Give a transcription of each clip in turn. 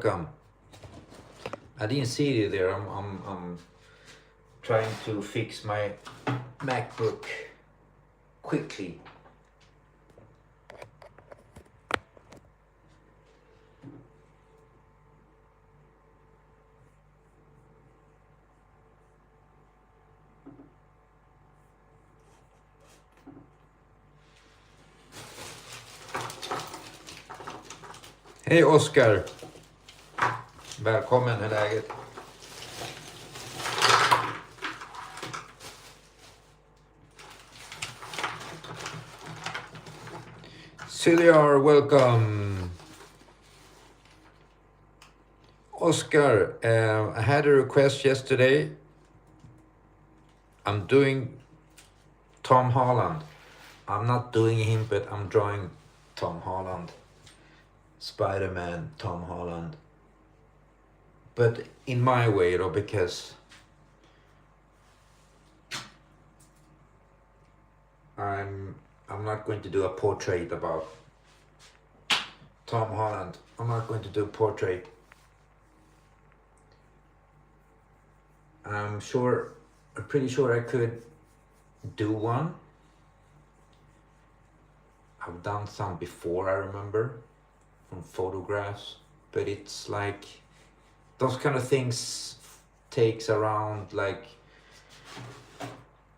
Welcome. I didn't see you there. I'm trying to fix my MacBook quickly. Hej Oskar! Välkommen, hur är läget? Ciliar, welcome! Oscar, I had a request yesterday. I'm doing Tom Holland. I'm not doing him, but I'm drawing Tom Holland. Spiderman Tom Holland. But in my way, though, because I'm not going to do a portrait about Tom Holland. I'm not going to do a portrait. I'm pretty sure I could do one. I've done some before, I remember, from photographs, but it's like those kind of things takes around like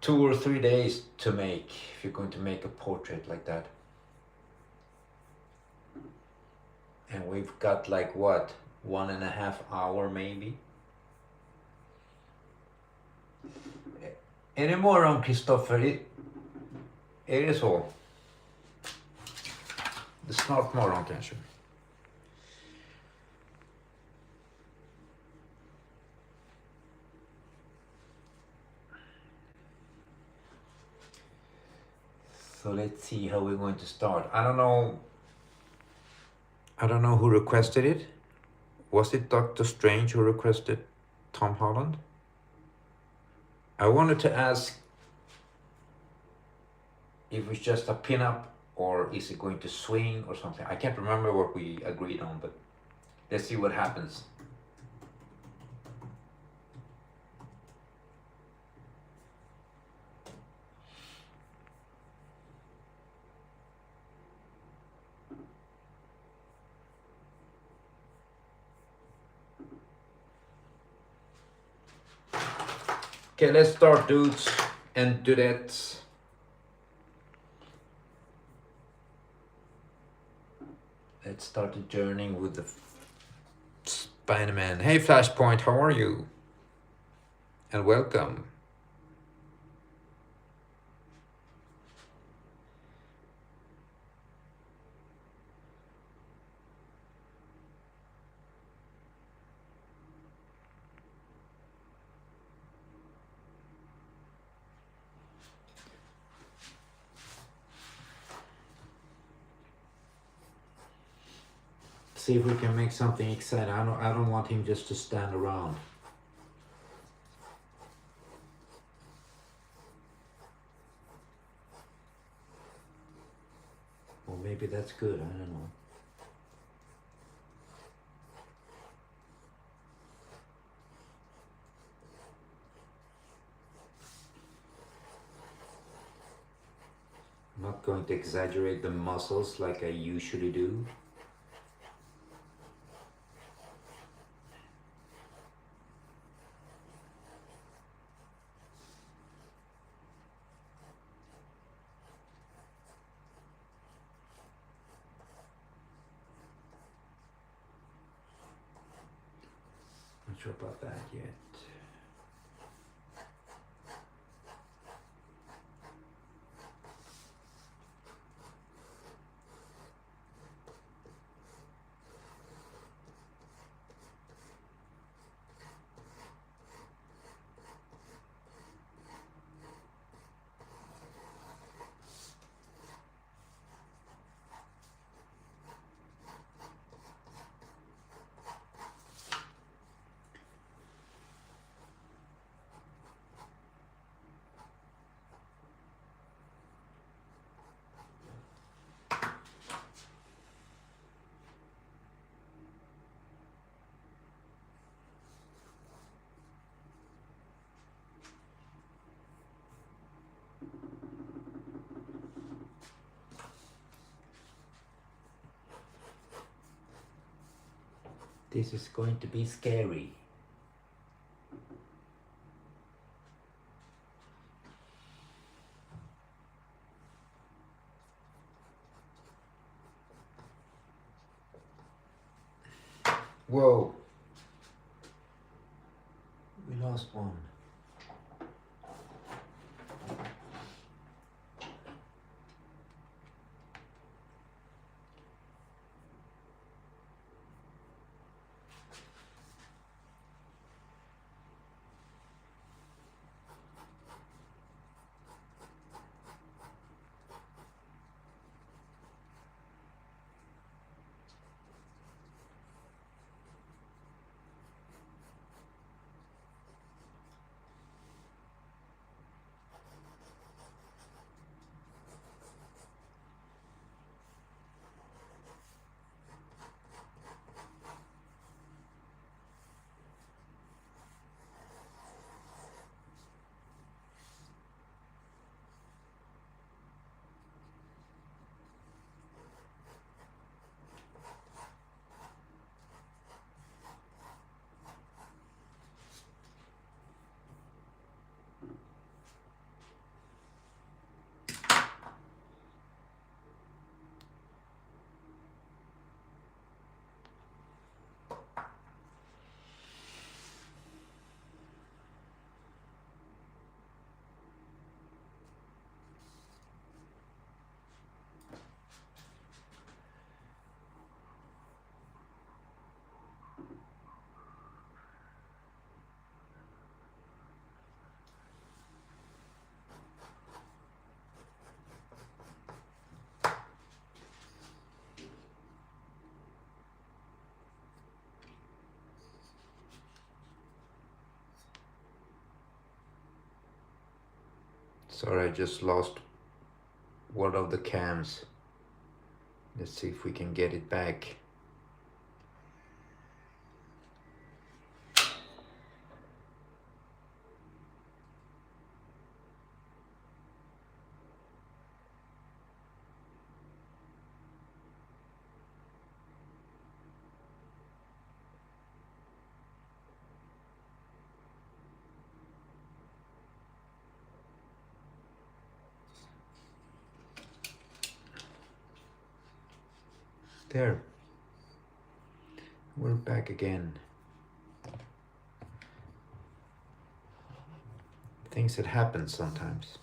2 or 3 days to make if you're going to make a portrait like that. And we've got like what, 1.5 hours maybe. Är det morgon, Kristoffer? Är det så? Det är snart morgon kanske. So let's see how we're going to start. I don't know who requested it. Was it Dr. Strange who requested Tom Holland? I wanted to ask if it's just a pin-up or is it going to swing or something. I can't remember what we agreed on, but let's see what happens. Okay, let's start, dudes and dudettes. Let's start the journey with the Spiderman. Hey Flashpoint, how are you? And welcome. See if we can make something exciting. I don't want him just to stand around. Well, maybe that's good, I don't know. I'm not going to exaggerate the muscles like I usually do. Not sure about that yet. This is going to be scary. Whoa. We lost one. Sorry, I just lost one of the cams. Let's see if we can get it back. There. We're back again. Things that happen sometimes.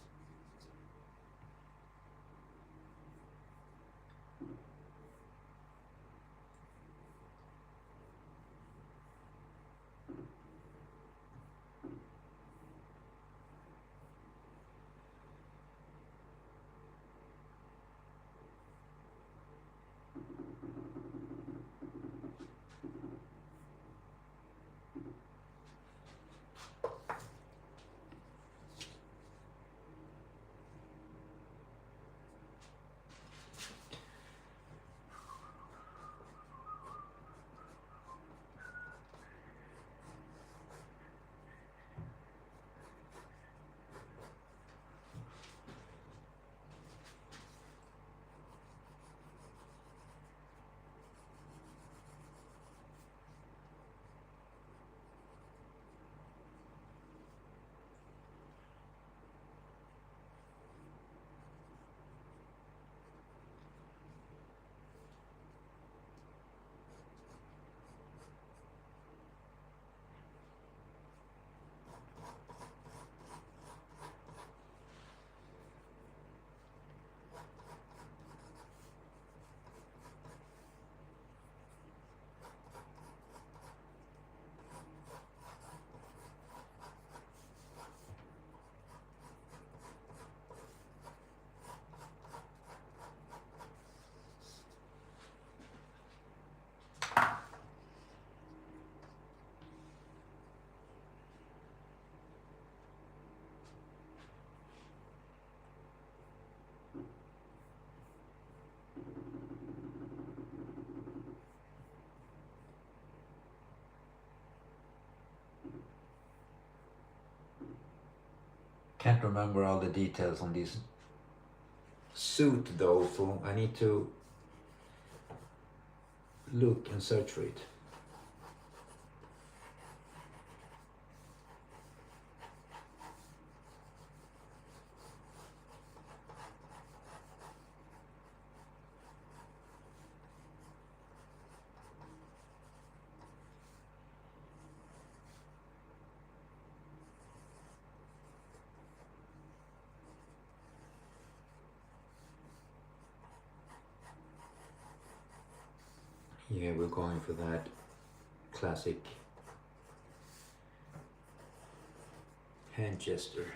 Can't remember all the details on this suit though, so I need to look and search for it. Yeah, we're going for that classic hand gesture.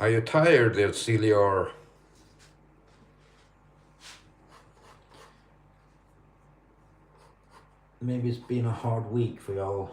Are you tired there, Celia, or maybe it's been a hard week for y'all?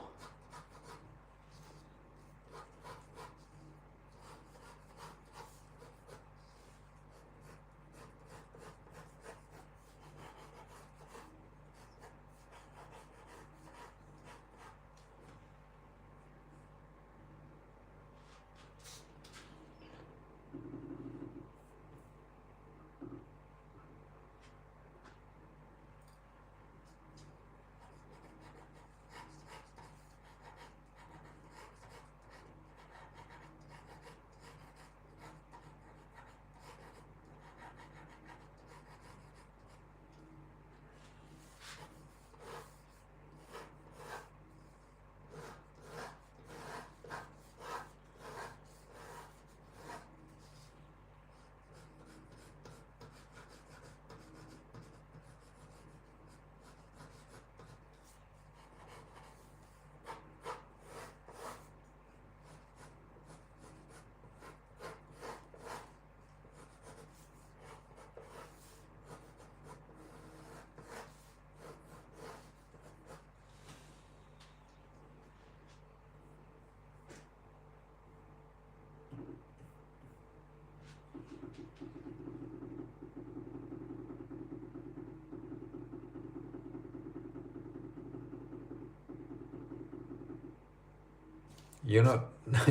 You're not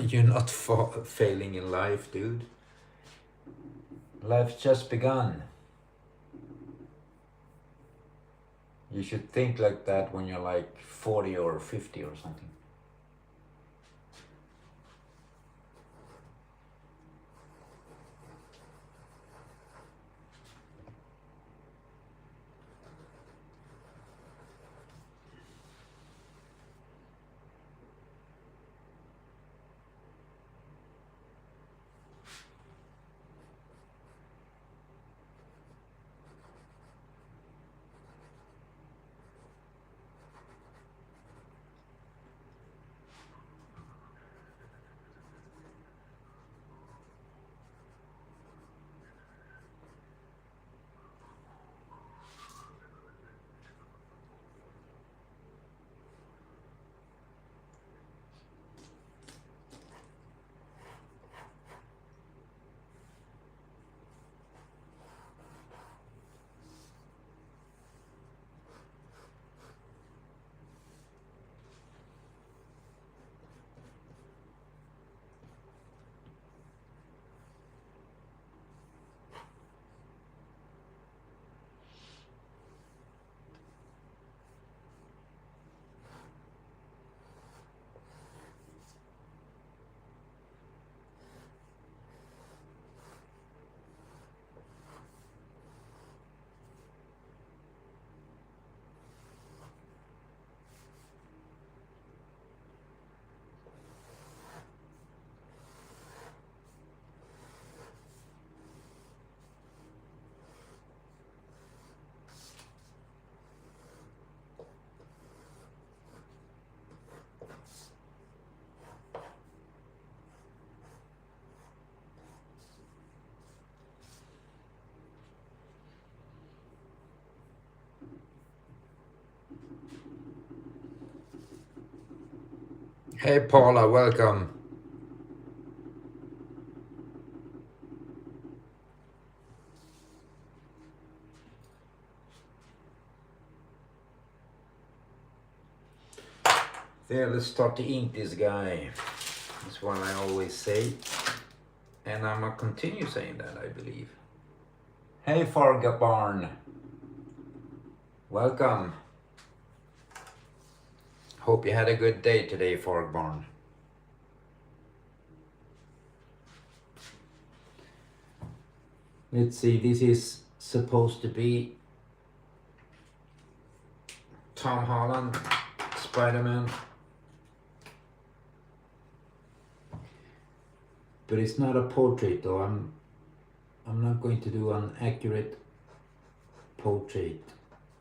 you're not failing in life, dude. Life's just begun. You should think like that when you're like 40 or 50 or something. Hey Paula, welcome. There, let's start to ink this guy. That's what I always say. And I'm gonna continue saying that, I believe. Hey, Fargabarn. Welcome. Hope you had a good day today, Fargabarn. Let's see, this is supposed to be Tom Holland Spiderman. But it's not a portrait though. I'm not going to do an accurate portrait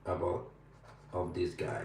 of this guy.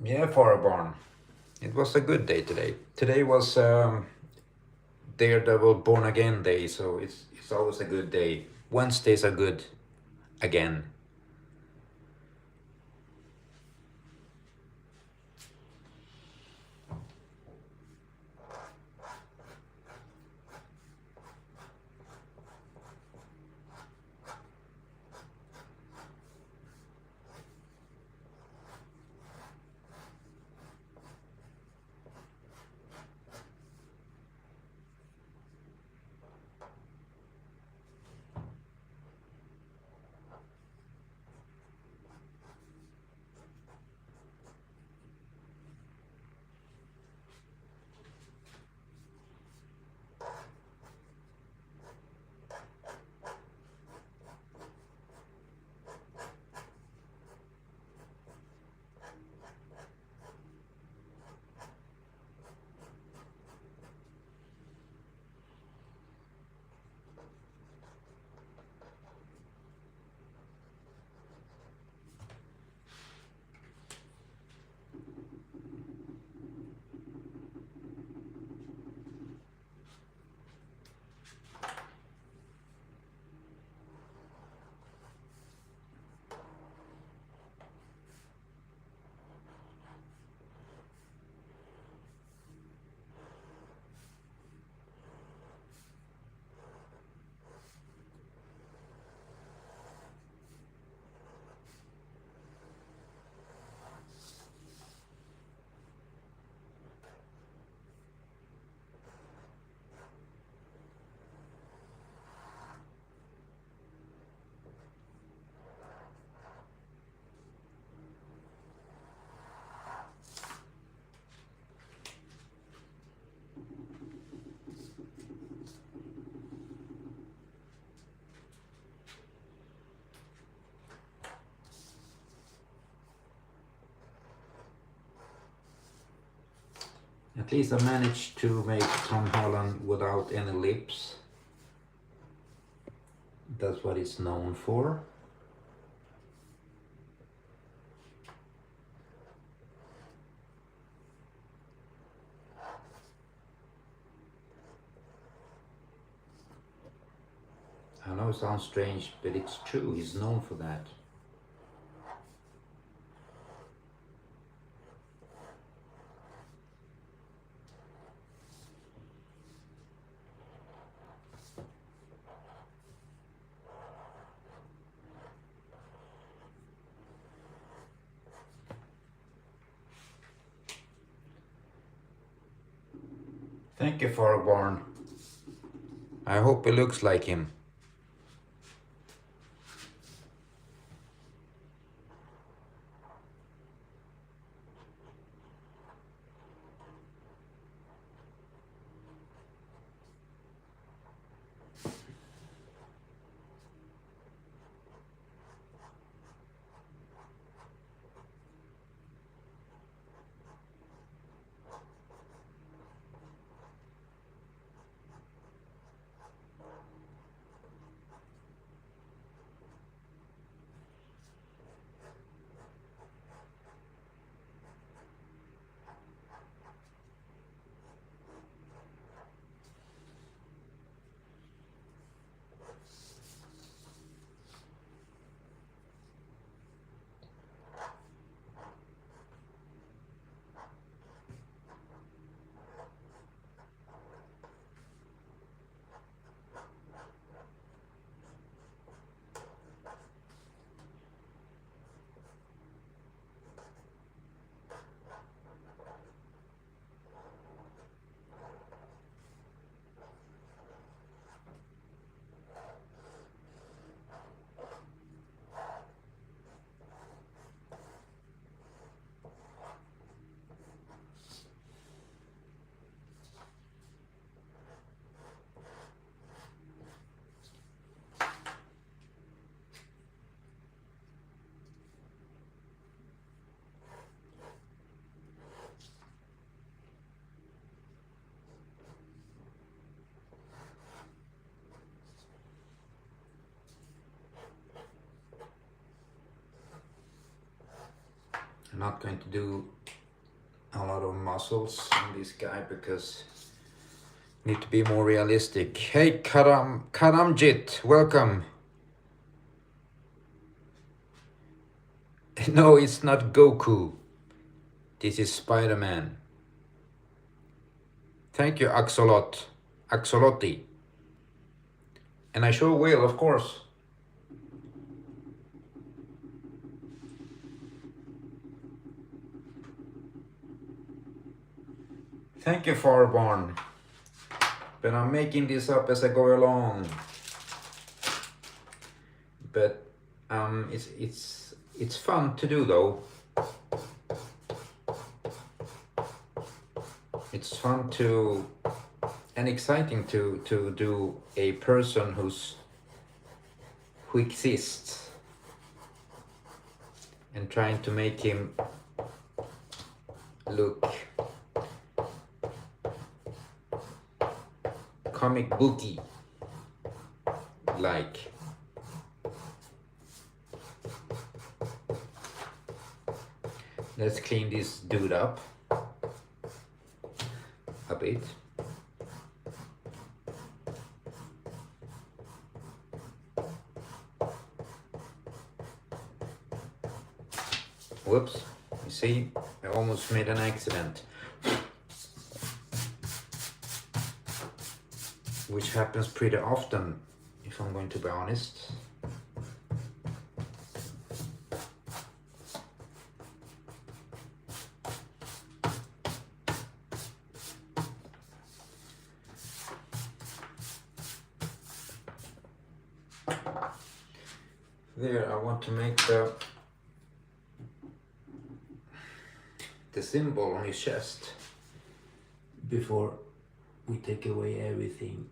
Yeah, Fargabarn. It was a good day today. Today was Daredevil Born Again Day, so it's always a good day. Wednesdays are good again. At least I managed to make Tom Holland without any lips. That's what it's known for. I know it sounds strange, but it's true. He's known for that. Thank you, Farborn. I hope it looks like him. I'm not going to do a lot of muscles on this guy because I need to be more realistic. Hey Karamjit, welcome. No, it's not Goku. This is Spider-Man. Thank you, Axolotti. And I sure will, of course. Thank you, Farborn. But I'm making this up as I go along. But it's fun to do though. It's fun to and exciting to do a person who exists and trying to make him look comic booky like. Let's clean this dude up a bit. Whoops, you see, I almost made an accident. Which happens pretty often, if I'm going to be honest. There, I want to make the symbol on his chest before we take away everything.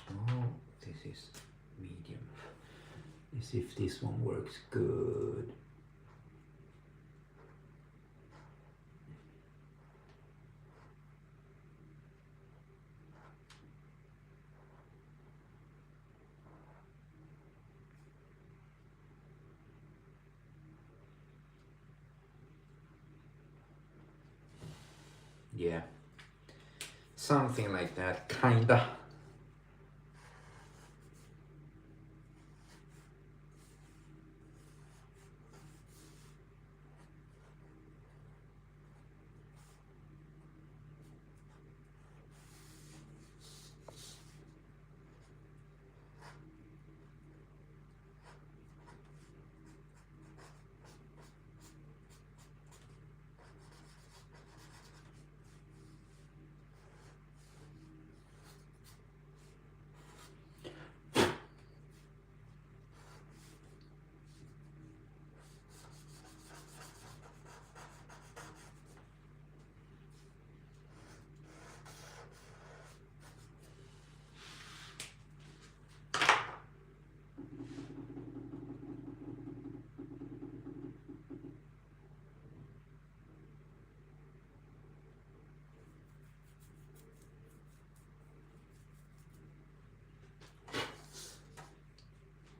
Small. This is medium. Let's see if this one works good. Yeah, something like that, kinda.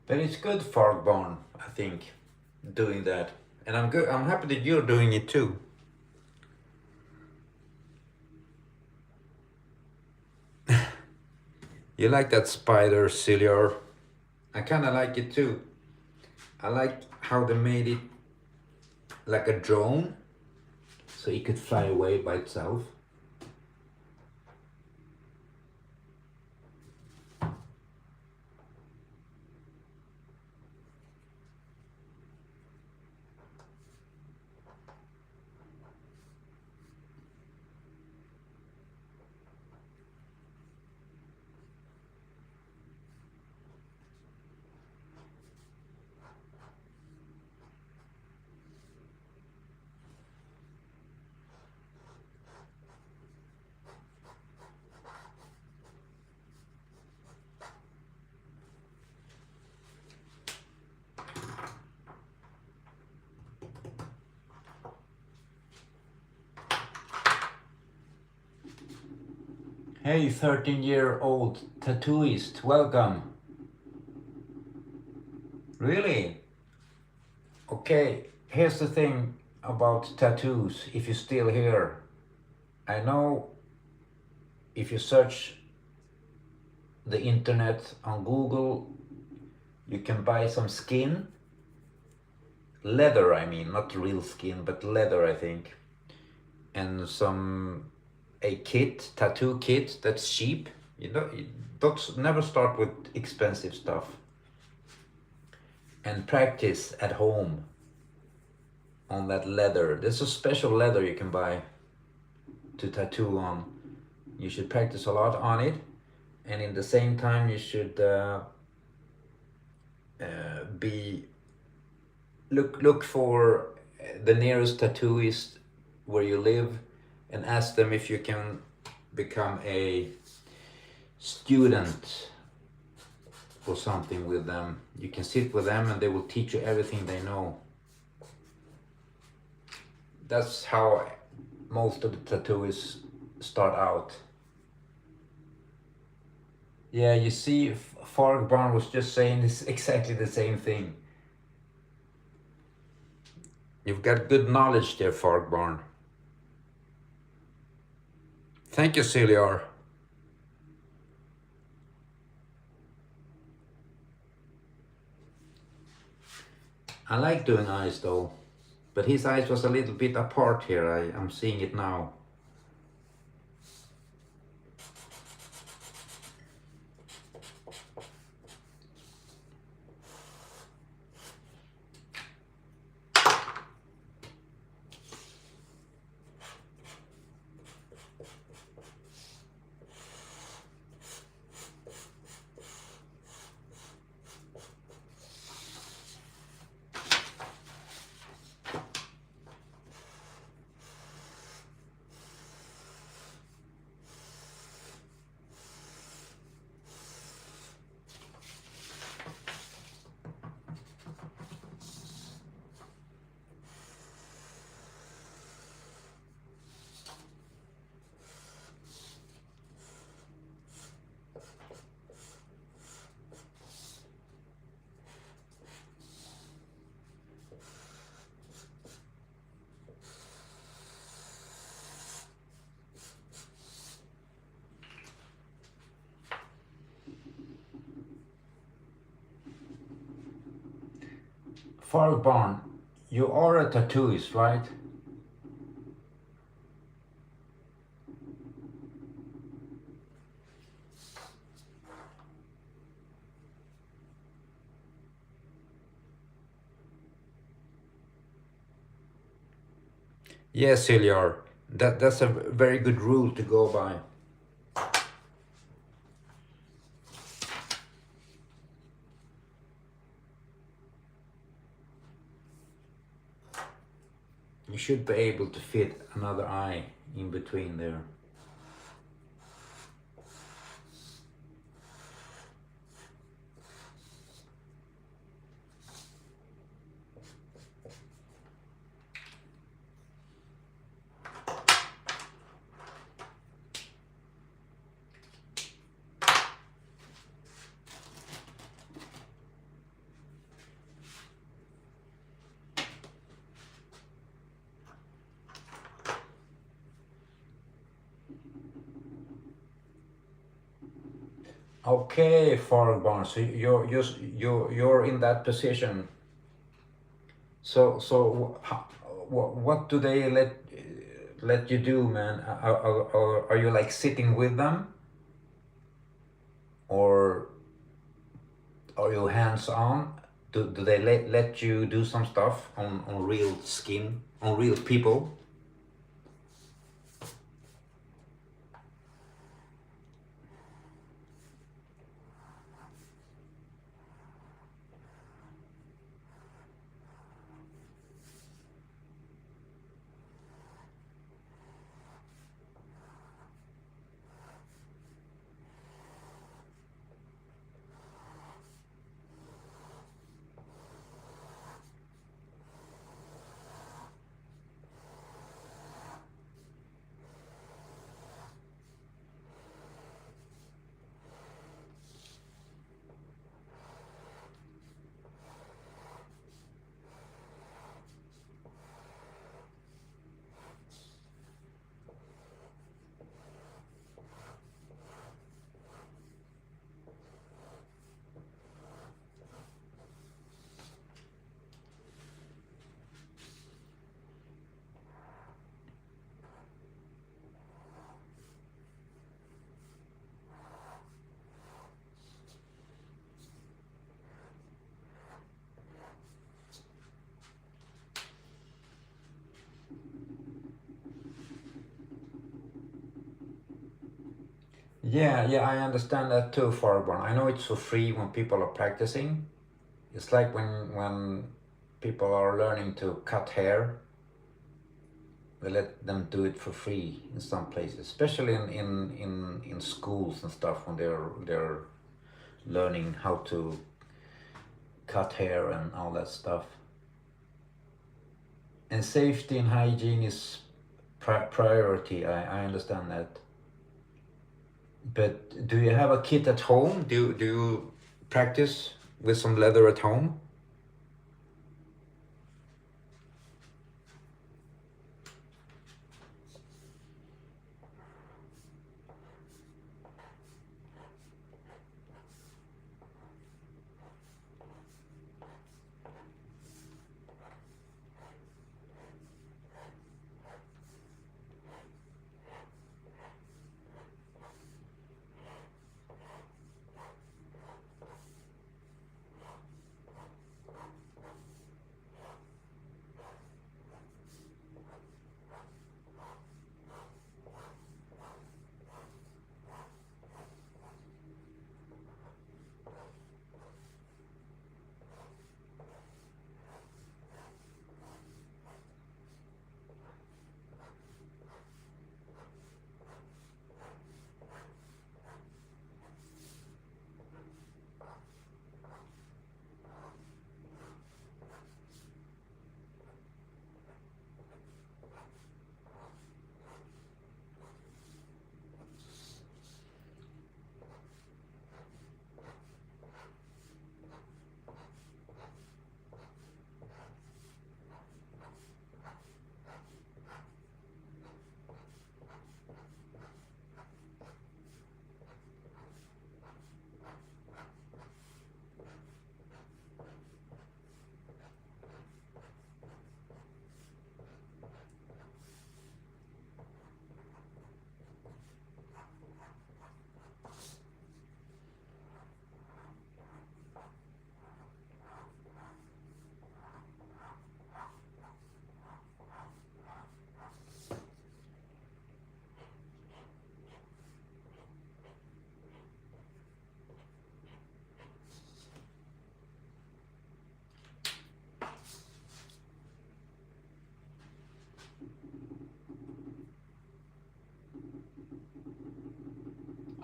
But it's good, Farborn, I think, doing that. And I'm good. I'm happy that you're doing it too. You like that spider, Sillior? I kind of like it too. I like how they made it like a drone, so it could fly away by itself. Hey, 13-year-old tattooist, welcome. Really? Okay, here's the thing about tattoos, if you're still here. I know if you search the internet on Google, you can buy some skin. Leather, I mean, not real skin, but leather, I think. And a kit, tattoo kit that's cheap. You don't never start with expensive stuff. And practice at home on that leather. There's a special leather you can buy to tattoo on. You should practice a lot on it, and in the same time you should look for the nearest tattooist where you live and ask them if you can become a student or something with them. You can sit with them and they will teach you everything they know. That's how most of the tattooists start out. Yeah, you see, Farg Barn was just saying this exactly the same thing. You've got good knowledge there, Farg Barn. Thank you, Ciliar. I like doing eyes though, but his eyes was a little bit apart here. I'm seeing it now. Farg Barn, you are a tattooist, right? Yes, Ciliar. That's a very good rule to go by. You should be able to fit another eye in between there. Okay, Farg Barn, so you're in that position. So what do they let you do, man? Are you like sitting with them, or are you hands on? Do they let you do some stuff on real skin, on real people? Yeah, I understand that too, Farborn. I know it's for free when people are practicing. It's like when people are learning to cut hair, they let them do it for free in some places, especially in schools and stuff when they're learning how to cut hair and all that stuff. And safety and hygiene is priority. I understand that. But do you have a kit at home? Do you practice with some leather at home?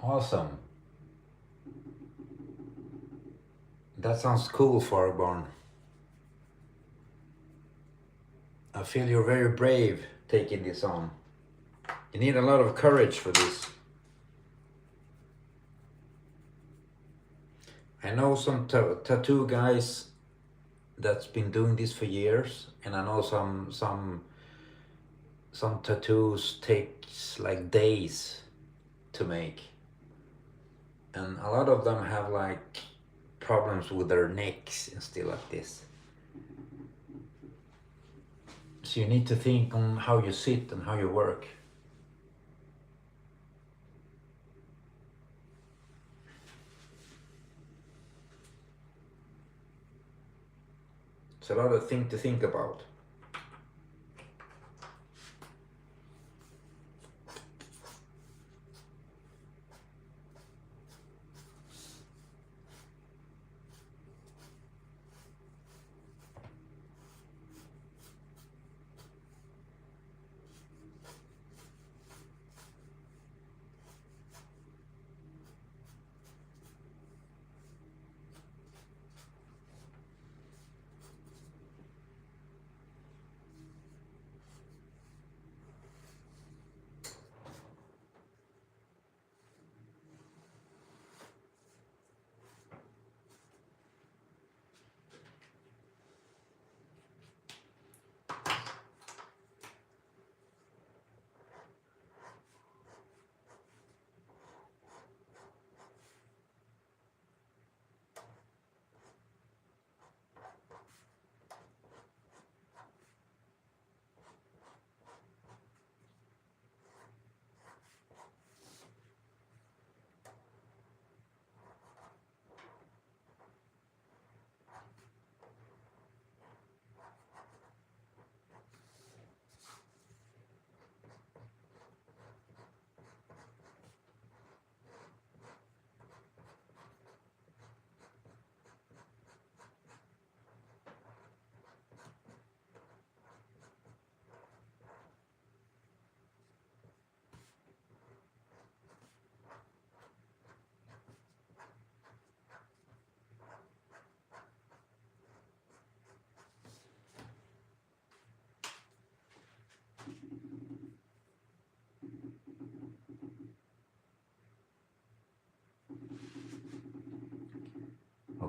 Awesome. That sounds cool, Farborn. I feel you're very brave taking this on. You need a lot of courage for this. I know some tattoo guys that's been doing this for years, and I know some tattoos takes like days to make, and a lot of them have like problems with their necks and stuff like this. So you need to think on how you sit and how you work. It's a lot of things to think about.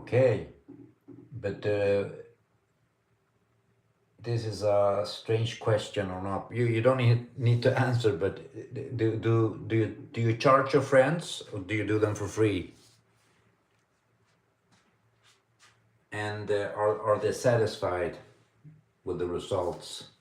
Okay, but this is a strange question or not. You don't need to answer, but do you charge your friends or do you do them for free? And are they satisfied with the results?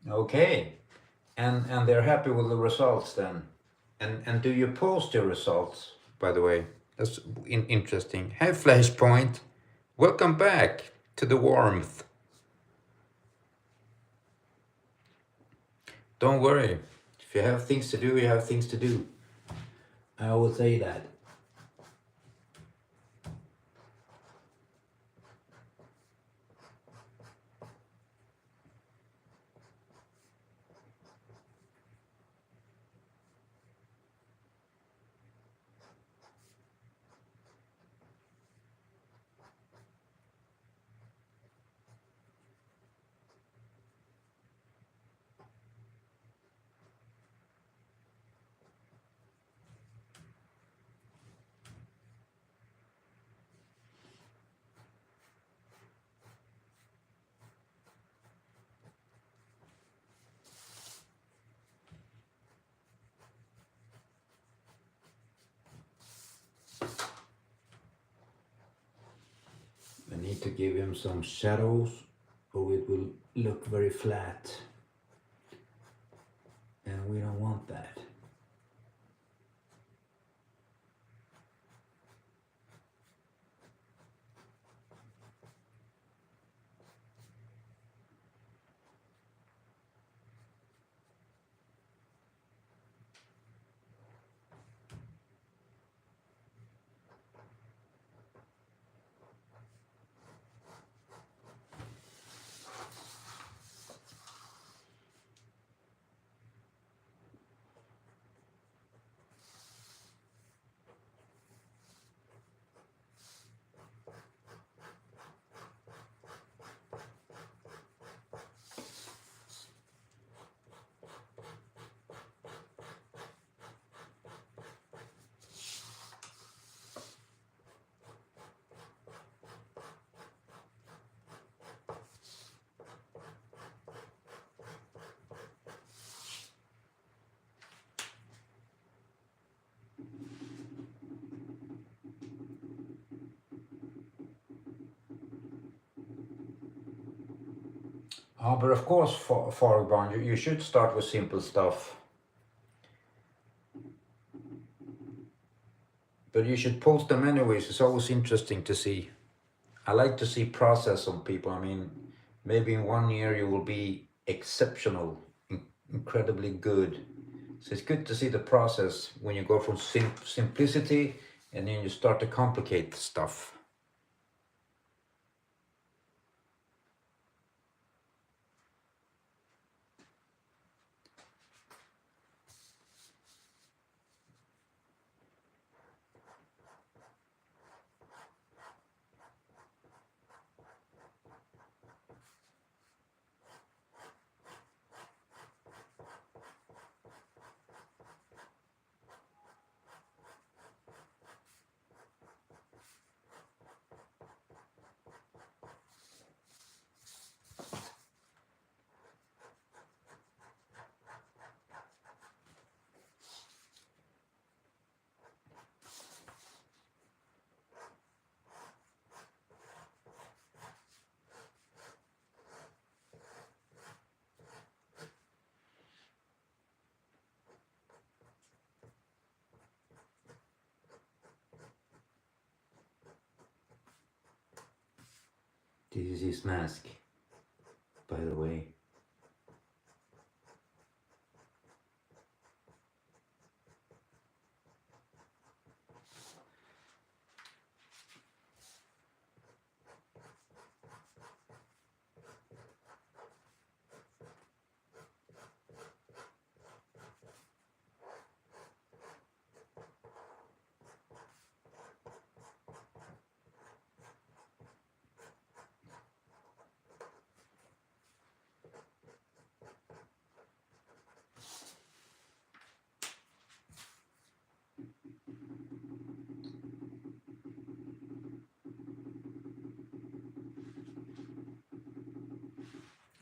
Okay, and they're happy with the results then. And do you post your results, by the way? That's interesting. Hey, Flashpoint, welcome back to the warmth. Don't worry, if you have things to do, you have things to do. I always say that. I need to give him some shadows or it will look very flat. And we don't want that. But of course, Fargband, you should start with simple stuff. But you should post them anyways. It's always interesting to see. I like to see process on people. I mean, maybe in 1 year you will be exceptional, incredibly good. So it's good to see the process when you go from simplicity and then you start to complicate stuff. is his mask, by the way.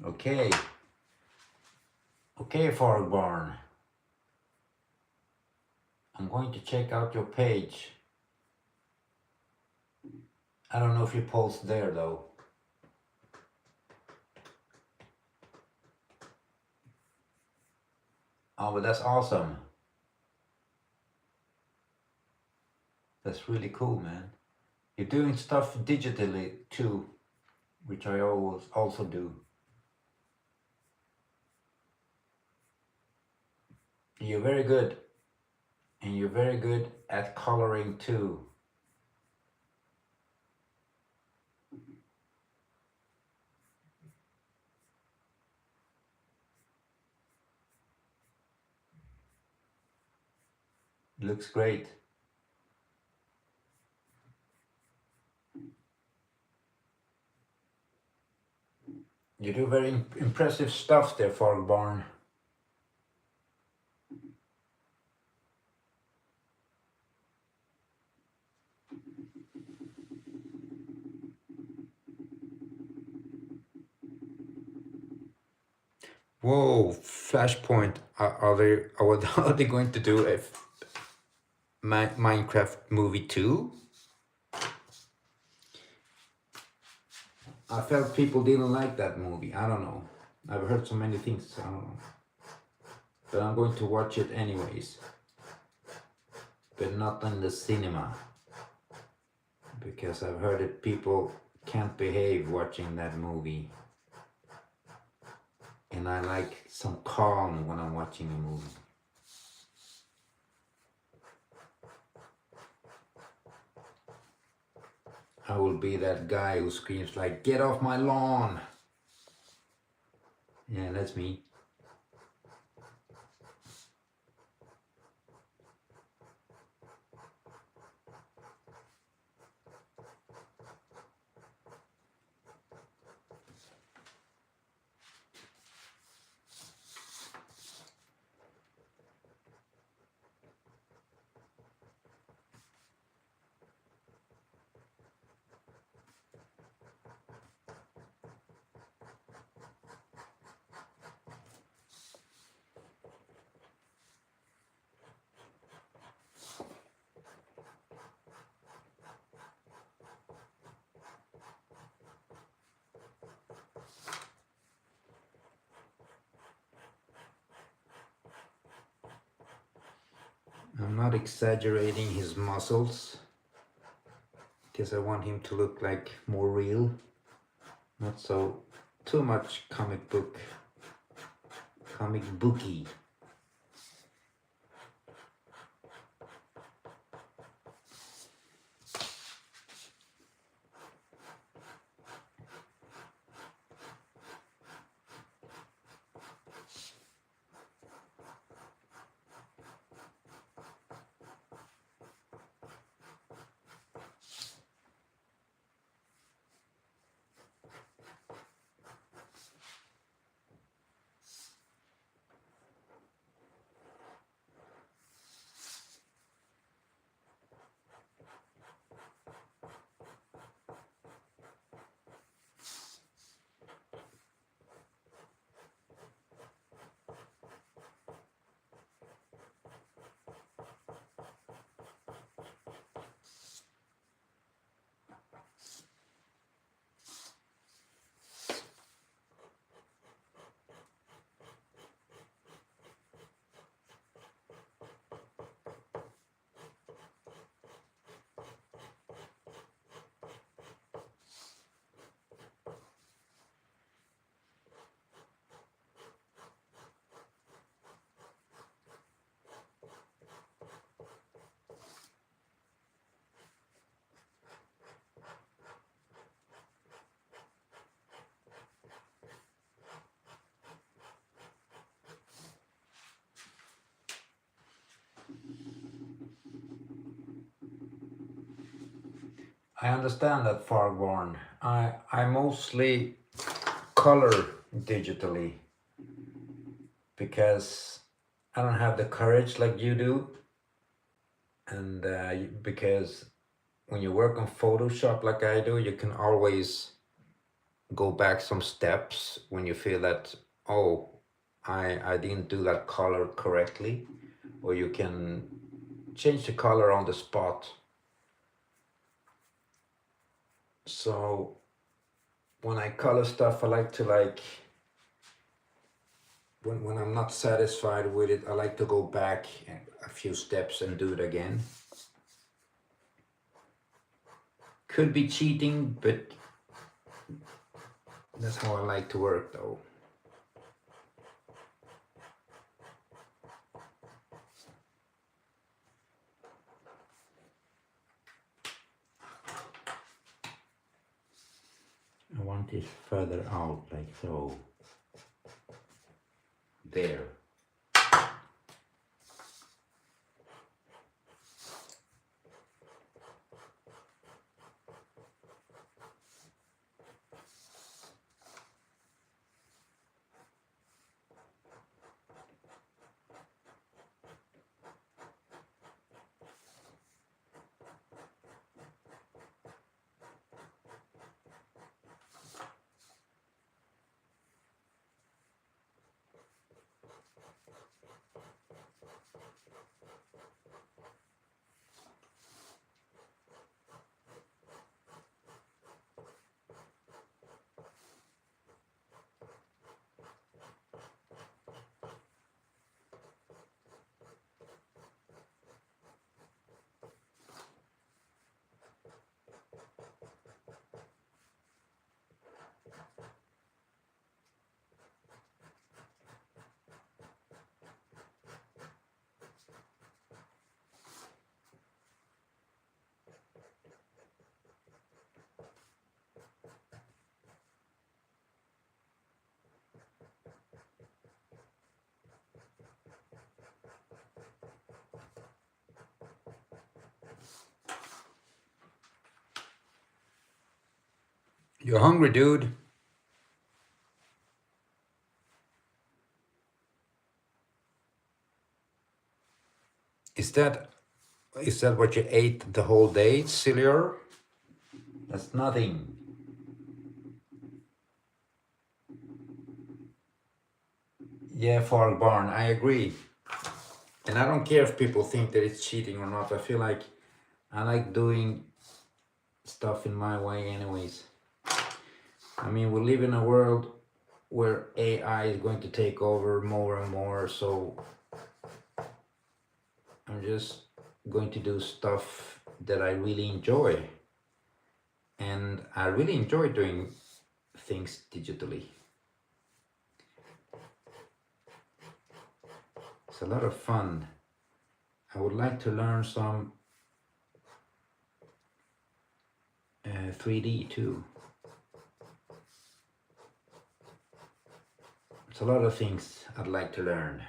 Okay. Okay, Fogbarn. I'm going to check out your page. I don't know if you post there though. Oh, but that's awesome. That's really cool, man. You're doing stuff digitally too, which I always also do. You're very good. And you're very good at coloring too. Looks great. You do very impressive stuff there, Fogbarn. Whoa, Flashpoint. Are they going to do a Minecraft movie too? I felt people didn't like that movie. I don't know. I've heard so many things. I don't know. But I'm going to watch it anyways. But not in the cinema. Because I've heard that people can't behave watching that movie. And I like some calm when I'm watching a movie. I will be that guy who screams like, "Get off my lawn!" Yeah, that's me. I'm not exaggerating his muscles because I want him to look like more real, not so too much comic booky. I understand that, Farborn. I mostly color digitally because I don't have the courage like you do, and because when you work on Photoshop like I do, you can always go back some steps when you feel that, oh, I didn't do that color correctly, or you can change the color on the spot. So when I color stuff, I like to when I'm not satisfied with it, I like to go back a few steps and do it again. Could be cheating, but that's how I like to work though. I want it further out, like so. There. You're hungry, dude? Is that what you ate the whole day, Sillier? That's nothing. Yeah, Fall Barn, I agree. And I don't care if people think that it's cheating or not. I feel like I like doing stuff in my way anyways. I mean, we live in a world where AI is going to take over more and more, so I'm just going to do stuff that I really enjoy. And I really enjoy doing things digitally. It's a lot of fun. I would like to learn some 3D too. It's a lot of things I'd like to learn.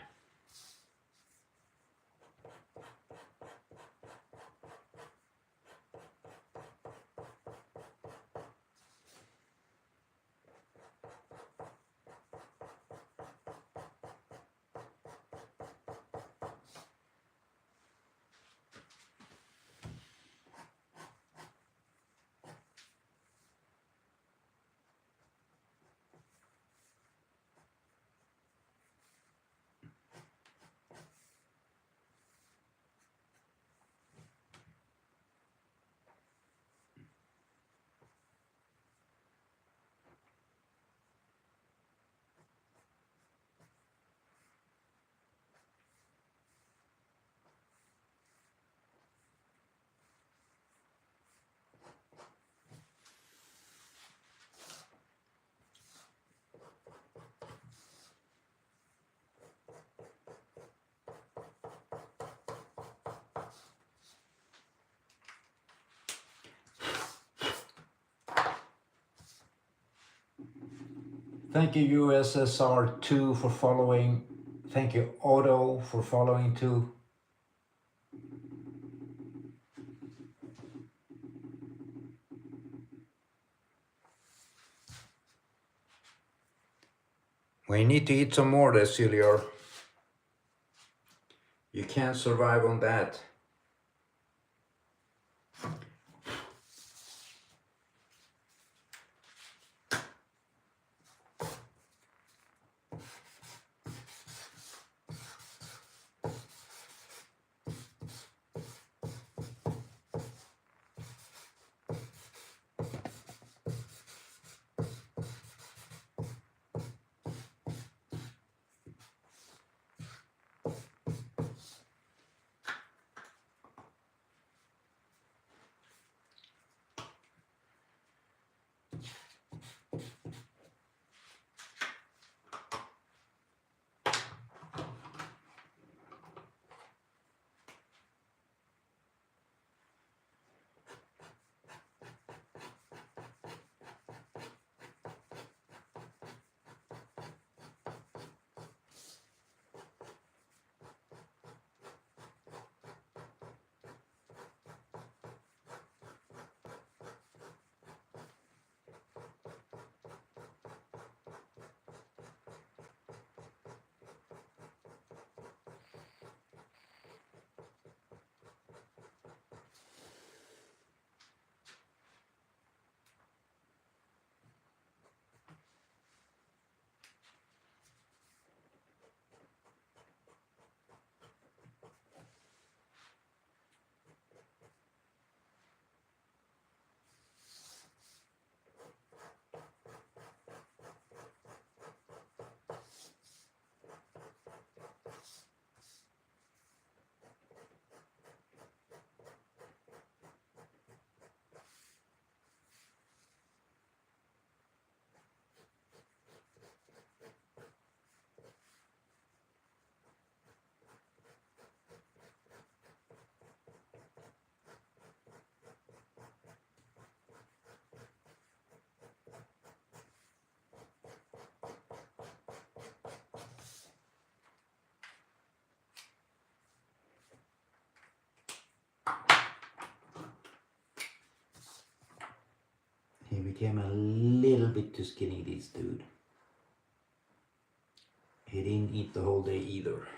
Thank you, USSR2, for following. Thank you, Otto, for following too. We need to eat some more there, Sillior. You can't survive on that. He became a little bit too skinny, this dude. He didn't eat the whole day either.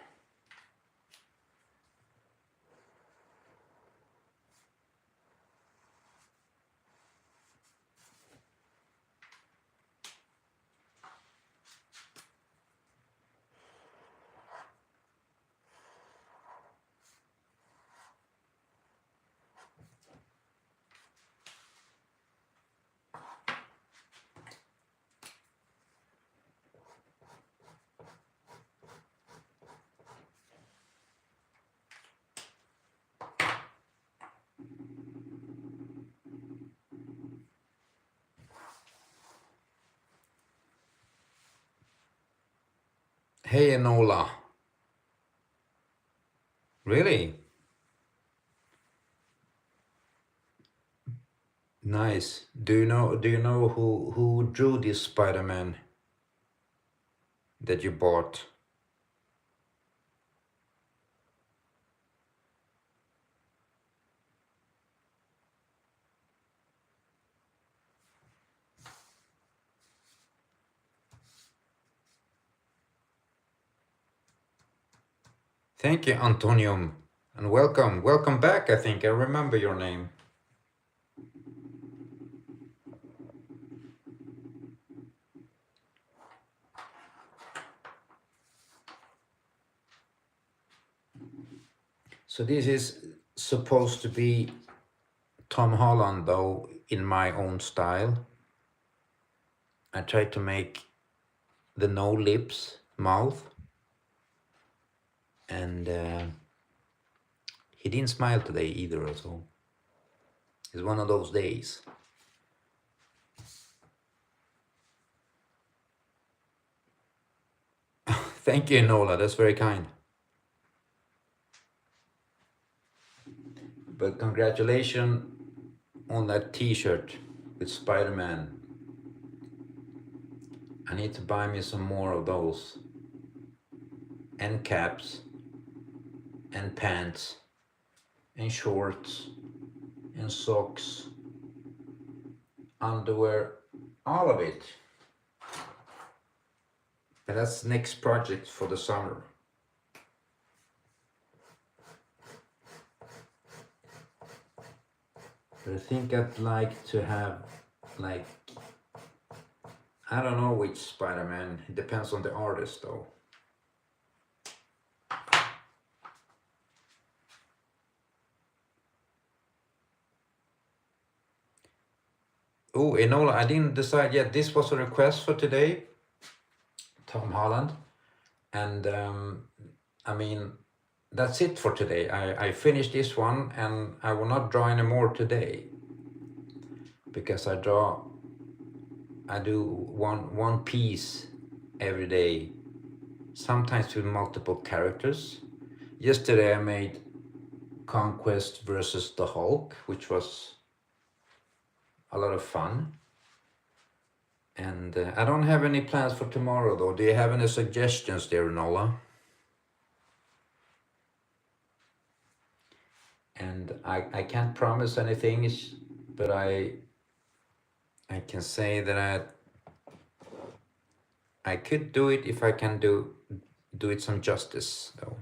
Hey Enola. Really? Nice. Do you know who drew this Spider-Man that you bought? Thank you, Antonium. And welcome. Welcome back, I think. I remember your name. So this is supposed to be Tom Holland, though, in my own style. I tried to make the no lips mouth, and he didn't smile today either, so it's one of those days. Thank you, Nola, that's very kind. But congratulations on that t-shirt with Spider-Man. I need to buy me some more of those. And caps. And pants. And shorts. And socks. Underwear. All of it. But that's next project for the summer. But I think I'd like to have, like, I don't know which Spider-Man. It depends on the artist though. Oh, Enola, I didn't decide yet. This was a request for today, Tom Holland. And I mean, that's it for today. I finished this one and I will not draw anymore today. Because I do one piece every day, sometimes with multiple characters. Yesterday I made Conquest versus the Hulk, which was a lot of fun. And I don't have any plans for tomorrow though. Do you have any suggestions there, Nola? And I can't promise anything, but I can say that I could do it if I can do it some justice though.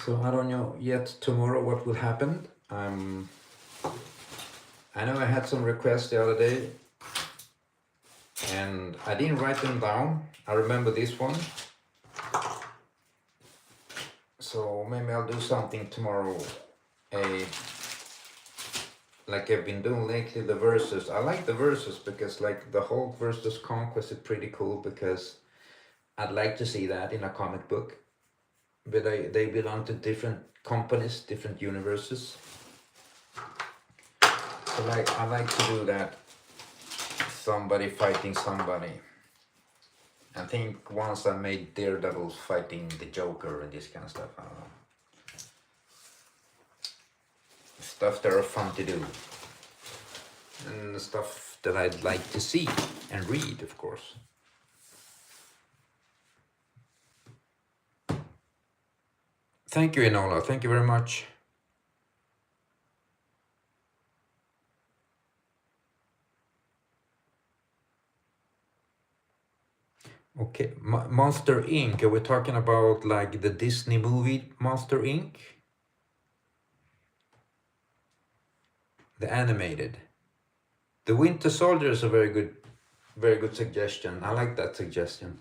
So I don't know yet tomorrow what will happen. I know I had some requests the other day and I didn't write them down. I remember this one. So maybe I'll do something tomorrow. Like I've been doing lately, the verses. I like the verses because like the Hulk versus Conquest is pretty cool because I'd like to see that in a comic book. But they belong to different companies, different universes. So like I like to do that. Somebody fighting somebody. I think once I made Daredevil fighting the Joker and this kind of stuff. I don't know. Stuff that are fun to do. And stuff that I'd like to see and read, of course. Thank you, Enola. Thank you very much. Okay, Monster Inc. Are we talking about like the Disney movie Monster Inc.? The animated. The Winter Soldier is a very good suggestion. I like that suggestion.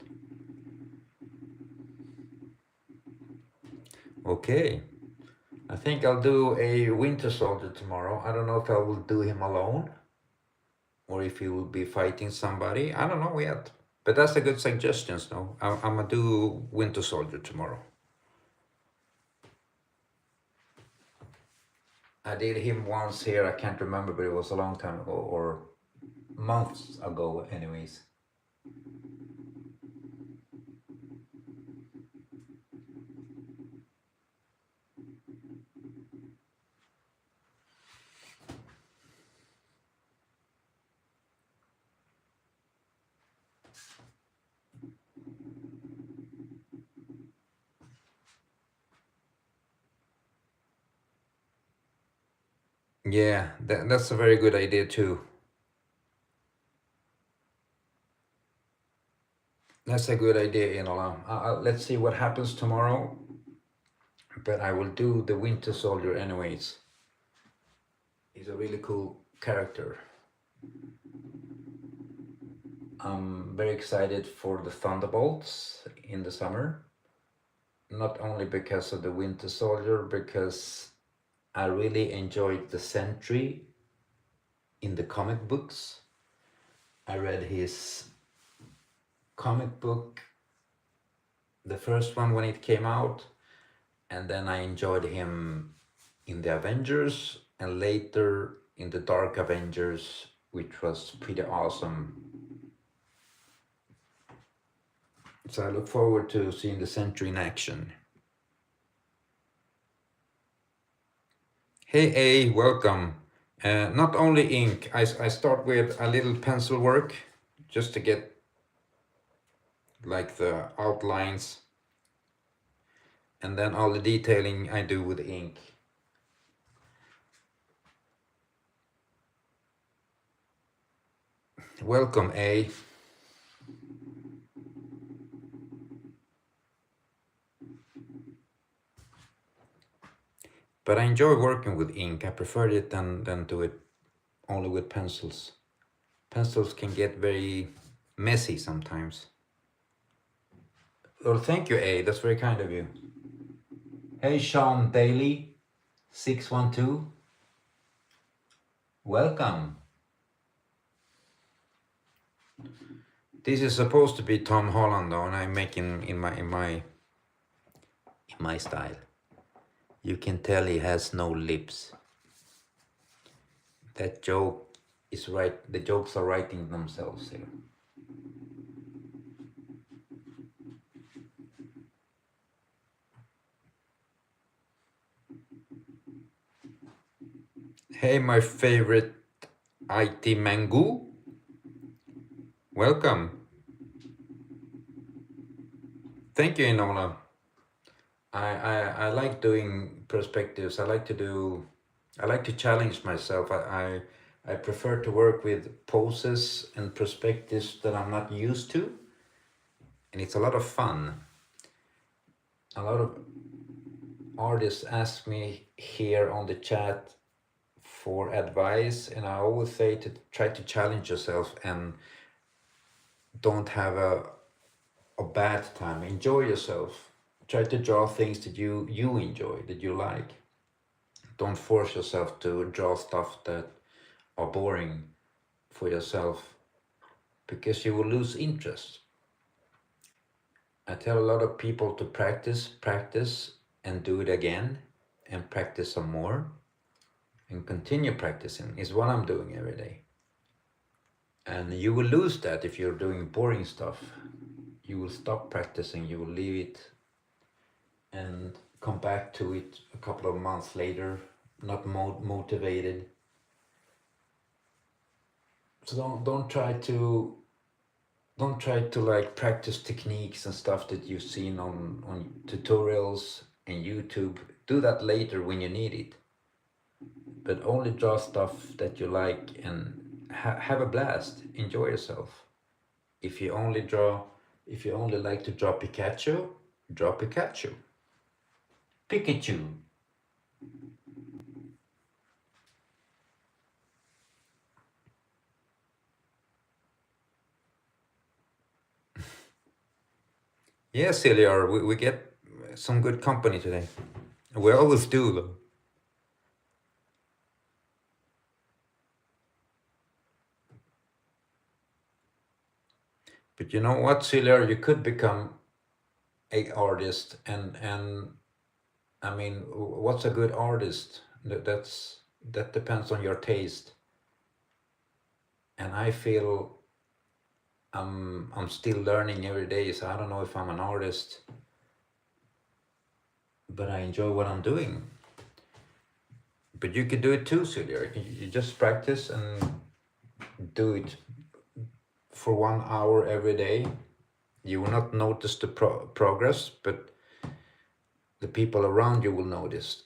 Okay. I think I'll do a Winter Soldier tomorrow. I don't know if I will do him alone or if he will be fighting somebody. I don't know yet. But that's a good suggestion, though. I'm gonna do Winter Soldier tomorrow. I did him once here, I can't remember, but it was a long time ago, or months ago anyways. Yeah, that's a very good idea too. That's a good idea, Enola. Let's see what happens tomorrow. But I will do the Winter Soldier anyways. He's a really cool character. I'm very excited for the Thunderbolts in the summer. Not only because of the Winter Soldier, because I really enjoyed the Sentry in the comic books. I read his comic book, the first one when it came out, and then I enjoyed him in the Avengers and later in the Dark Avengers, which was pretty awesome. So I look forward to seeing the center in action. Hey A, welcome. Not only ink, I start with a little pencil work just to get like the outlines, and then all the detailing I do with ink. Welcome A. But I enjoy working with ink. I prefer it than do it only with pencils. Pencils can get very messy sometimes. Well, thank you, A. That's very kind of you. Hey, Sean Daly, 612. Welcome. This is supposed to be Tom Holland, though, and I'm making in my style. You can tell he has no lips. That joke is right. The jokes are writing themselves here. Hey, my favorite IT Mangu. Welcome. Thank you, Enola. I like doing perspectives. I like to challenge myself. I prefer to work with poses and perspectives that I'm not used to. And it's a lot of fun. A lot of artists ask me here on the chat for advice, and I always say to try to challenge yourself and don't have a bad time. Enjoy yourself. Try to draw things that you enjoy, that you like. Don't force yourself to draw stuff that are boring for yourself, because you will lose interest. I tell a lot of people to practice and do it again, and practice some more and continue practicing is what I'm doing every day. And you will lose that if you're doing boring stuff. You will stop practicing, you will leave it and come back to it a couple of months later, not motivated. So don't try to like practice techniques and stuff that you've seen on tutorials and YouTube. Do that later when you need it. But only draw stuff that you like and have a blast. Enjoy yourself. If you only like to draw Pikachu, draw Pikachu. Pikachu. Yes, Celia, we get some good company today. We always do, though. But you know what, Celia, you could become an artist, and I mean, what's a good artist? That depends on your taste. And I feel I'm still learning every day, so I don't know if I'm an artist, but I enjoy what I'm doing. But you could do it too, Celia. You just practice and do it for 1 hour every day. You will not notice the progress, but the people around you will notice.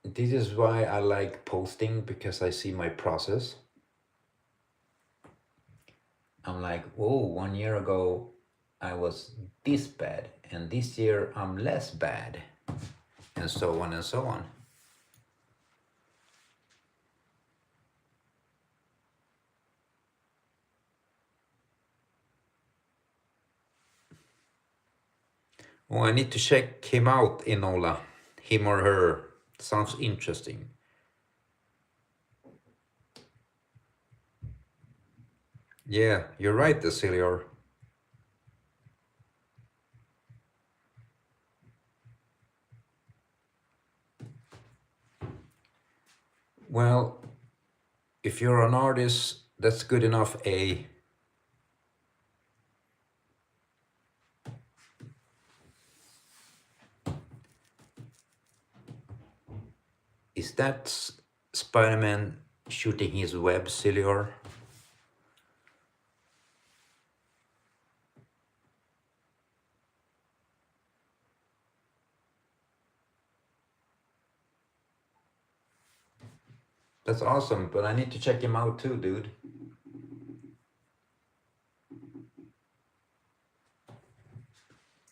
This is why I like posting, because I see my process. I'm like, whoa, 1 year ago I was this bad, and this year I'm less bad, and so on and so on. Oh, I need to check him out, Enola. Him or her. Sounds interesting. Yeah, you're right, Cecilior. Well, if you're an artist, that's good enough, A. Is that Spider-Man shooting his web, Silur? That's awesome, but I need to check him out too, dude.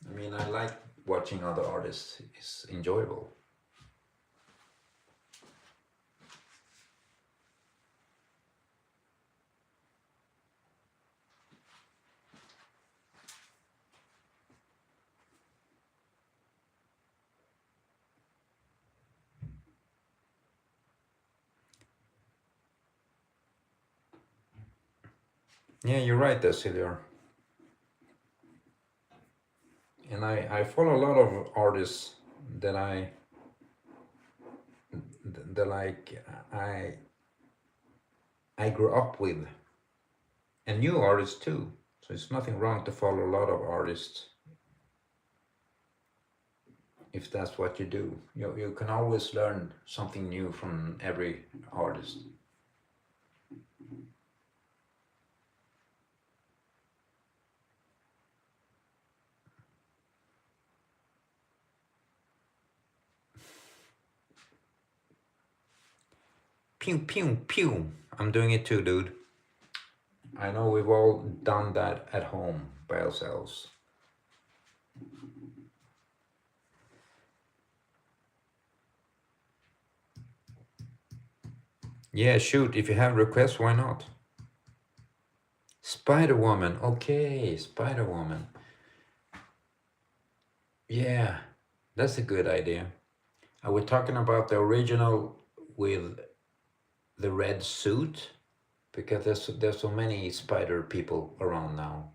I mean, I like watching other artists. It's enjoyable. Yeah, you're right there, Silur. And I follow a lot of artists that I grew up with, and new artists too. So it's nothing wrong to follow a lot of artists if that's what you do. You can always learn something new from every artist. Pew, pew, pew. I'm doing it too, dude. I know we've all done that at home by ourselves. Yeah, shoot. If you have requests, why not? Spider-Woman. Okay, Spider-Woman. Yeah, that's a good idea. Are we talking about the original with the red suit? Because there's so many spider people around now.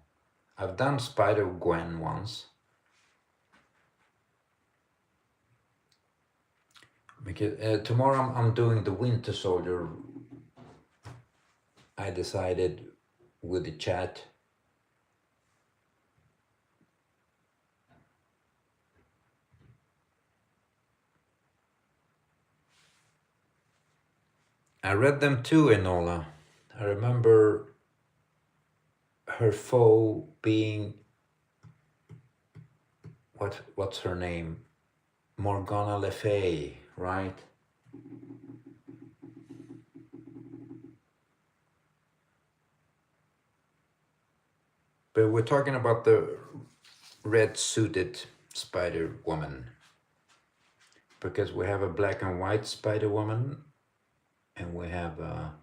I've done Spider-Gwen once. Because tomorrow I'm doing the Winter Soldier. I decided with the chat. I read them too, Enola. I remember her foe being what's her name? Morgana Le Fay, right? But we're talking about the red-suited Spider-Woman. Because we have a black and white Spider-Woman, and we have a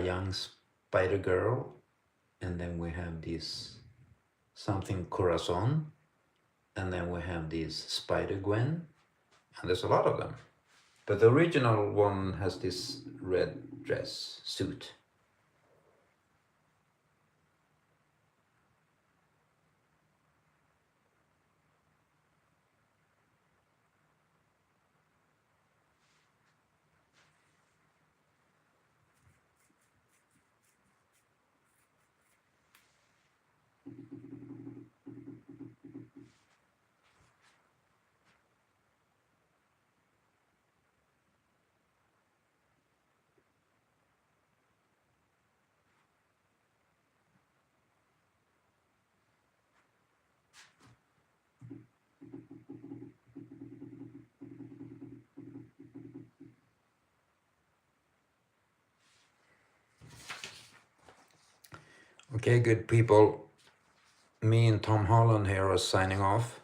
young Spider-Girl, and then we have this something Corazon, and then we have this Spider-Gwen, and there's a lot of them. But the original one has this red dress suit. Okay, good people. Me and Tom Holland here are signing off.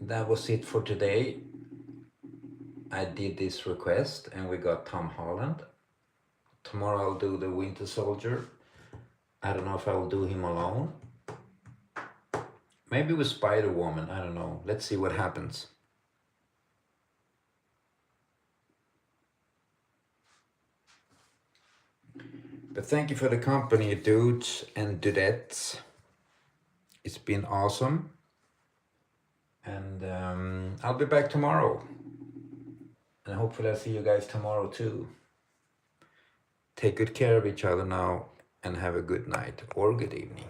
That was it for today. I did this request and we got Tom Holland. Tomorrow I'll do the Winter Soldier. I don't know if I will do him alone. Maybe with Spider-Woman, I don't know. Let's see what happens. But thank you for the company, dudes and dudettes. It's been awesome. And I'll be back tomorrow. And hopefully I'll see you guys tomorrow too. Take good care of each other now and have a good night or good evening.